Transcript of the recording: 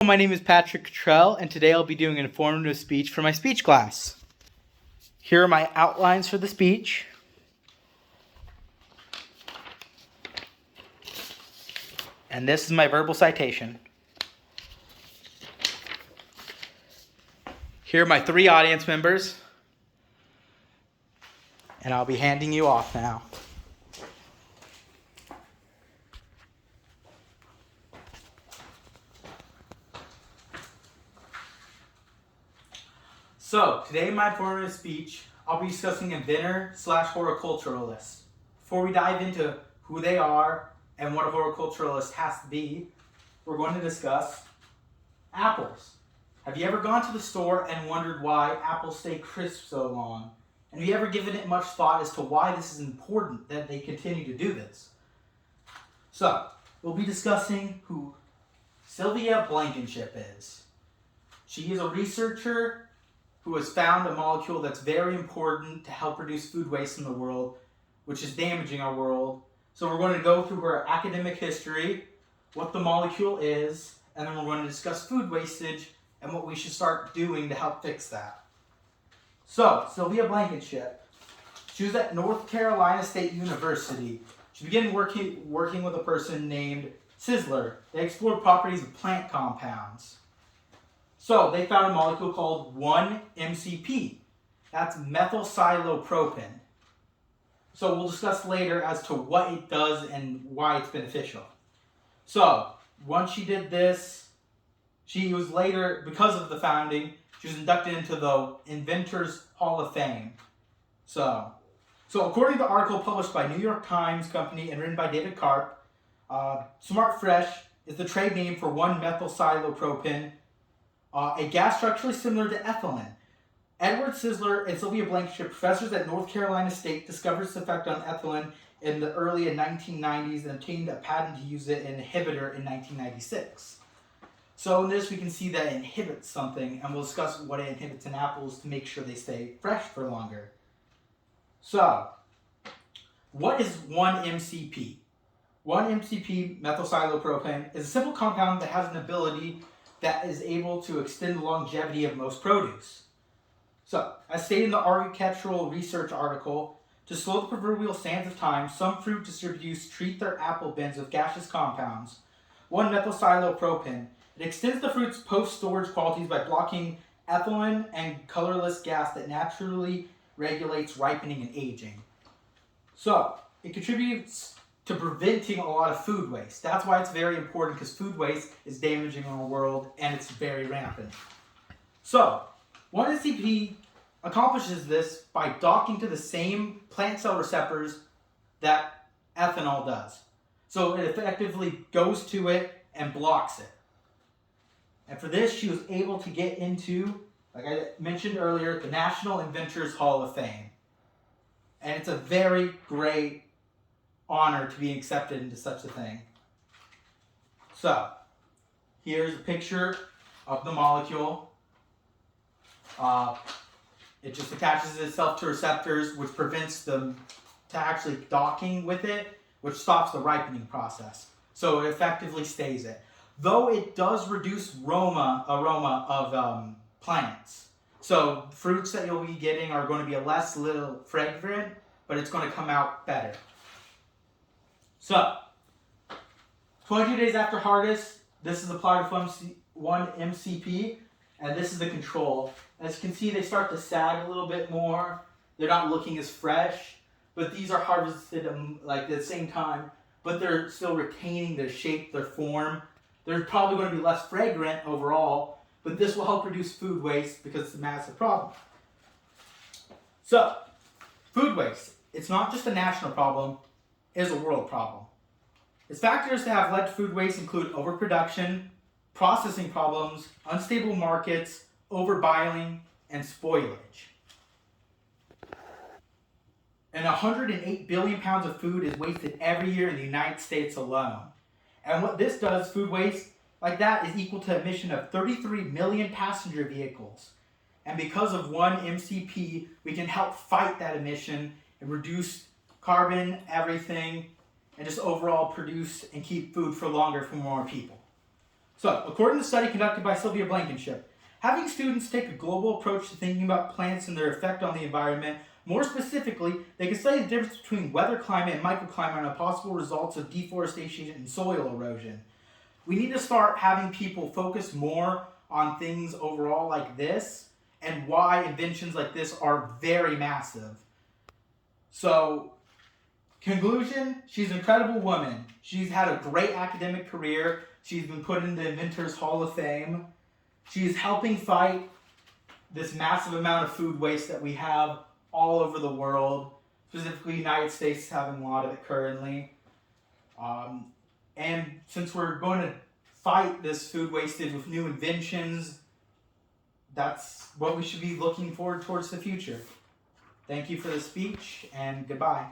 My name is Patrick Cottrell, and today I'll be doing an informative speech for my speech class. Here are my outlines for the speech. And this is my verbal citation. Here are my 3 audience members. And I'll be handing you off now. So, today in my informative speech, I'll be discussing inventor/horticulturalist. Before we dive into who they are and what a horticulturalist has to be, we're going to discuss apples. Have you ever gone to the store and wondered why apples stay crisp so long? And have you ever given it much thought as to why this is important that they continue to do this? So, we'll be discussing who Sylvia Blankenship is. She is a researcher who has found a molecule that's very important to help reduce food waste in the world, which is damaging our world. So we're going to go through her academic history, what the molecule is, and then we're going to discuss food wastage and what we should start doing to help fix that. So, Sylvia Blankenship, she was at North Carolina State University. She began working with a person named Sizzler. They explored properties of plant compounds. So they found a molecule called 1-MCP. That's methylsilopropin. So we'll discuss later as to what it does and why it's beneficial. So once she did this, she was later, because of the founding, she was inducted into the Inventors Hall of Fame. So according to the article published by New York Times Company and written by David Karp, Smart Fresh is the trade name for 1-methylsilopropin, a gas structurally similar to ethylene. Edward Sizzler and Sylvia Blankenship, professors at North Carolina State, discovered its effect on ethylene in the early 1990s and obtained a patent to use it in inhibitor in 1996. So in this we can see that it inhibits something, and we'll discuss what it inhibits in apples to make sure they stay fresh for longer. So, what is 1-MCP? 1-MCP methylsilopropin is a simple compound that has an ability that is able to extend the longevity of most produce. So, as stated in the Agricultural Research article, to slow the proverbial sands of time, some fruit distributors treat their apple bins with gaseous compounds, 1-methylsilopropin. It extends the fruit's post-storage qualities by blocking ethylene and colorless gas that naturally regulates ripening and aging. So, it contributes to preventing a lot of food waste. That's why it's very important, because food waste is damaging our world and it's very rampant. So, 1-MCP accomplishes this by docking to the same plant cell receptors that ethanol does. So it effectively goes to it and blocks it. And for this, she was able to get into, like I mentioned earlier, the National Inventors Hall of Fame. And it's a very great honor to be accepted into such a thing. So, here's a picture of the molecule. It just attaches itself to receptors, which prevents them to actually docking with it, which stops the ripening process. So it effectively stays it. Though it does reduce aroma of plants. So fruits that you'll be getting are going to be less little fragrant, but it's going to come out better. So, 22 days after harvest, this is applied with 1-MCP, and this is the control. As you can see, they start to sag a little bit more. They're not looking as fresh, but these are harvested like at the same time, but they're still retaining their shape, their form. They're probably going to be less fragrant overall, but this will help reduce food waste because it's a massive problem. So, food waste. It's not just a national problem, it is a world problem. Its factors that have led to food waste include overproduction, processing problems, unstable markets, overboiling, and spoilage. And 108 billion pounds of food is wasted every year in the United States alone. And what this does, food waste like that, is equal to emission of 33 million passenger vehicles. And because of 1-MCP, we can help fight that emission and reduce carbon, everything, and just overall produce and keep food for longer for more people. So So, according to a study conducted by Sylvia Blankenship, having students take a global approach to thinking about plants and their effect on the environment, more specifically, they can study the difference between weather climate and microclimate and the possible results of deforestation and soil erosion. We need to start having people focus more on things overall like this and why inventions like this are very massive. So, conclusion, she's an incredible woman. She's had a great academic career. She's been put into the Inventors Hall of Fame. She's helping fight this massive amount of food waste that we have all over the world. Specifically, the United States is having a lot of it currently. And since we're going to fight this food wastage with new inventions, that's what we should be looking forward towards the future. Thank you for the speech, and goodbye.